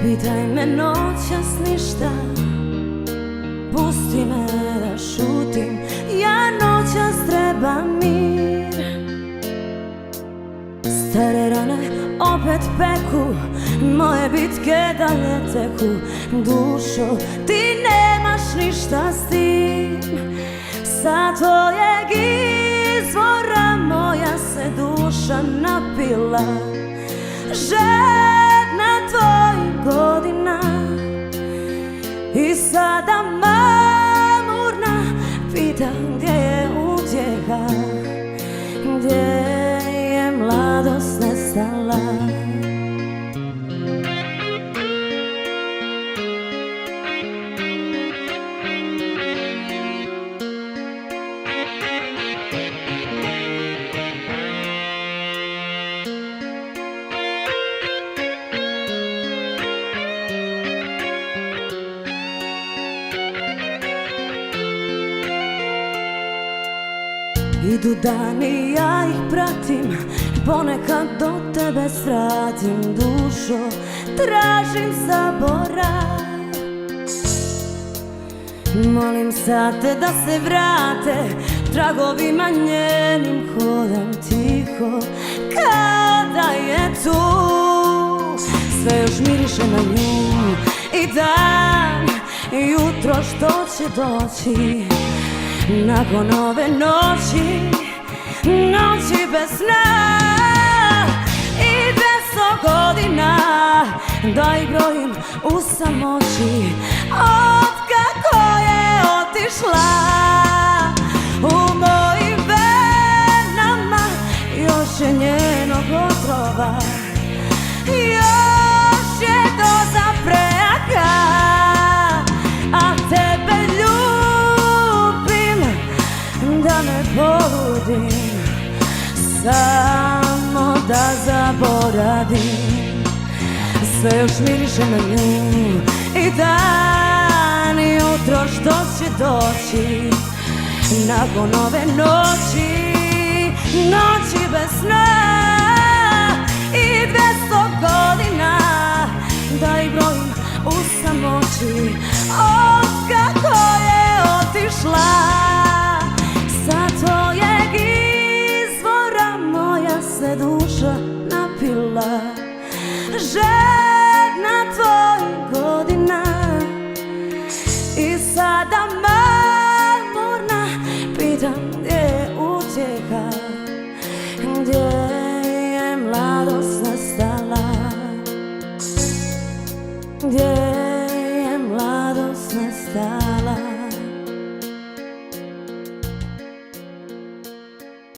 pitaj me noćas ništa, pusti me da šutim, ja noćas trebam mir. Stare rane opet peku, moje bitke dalje teku. Dušo, ti nemaš ništa s tim, sa tvojeg izvora moja se duša napila. Žedna tvojih godina i sada mamurna pitam gdje je utjeha, gdje je mladost nestala. Idu dani, ja ih pratim, ponekad do tebe svratim. Dušo, tražim zaborav, molim sate da se vrate, tragovima njenim hodam tiho. Kada je tu, sve još miriše na nju, i dan, i jutro što će doći. Nakon ove noći, noći bez sna i 200 godina da ih brojim u samoći, od kako je otišla. U mojim venama još je njenog otrova, još je doza prejaka, a tebe da me pobudim, samo da zaboravim. Sve još miriše na nju, i dan i jutro što će doći. Nakon ove noći, noći bez sna i 200 godina da ih brojim u samoći, od kako je otišla. Sa tvojeg izvora moja se duša napila. Žedna tvojih godina i sada marmurna pitam gdje je utjeha, gdje je mladost nestala, gdje je mladost nestala.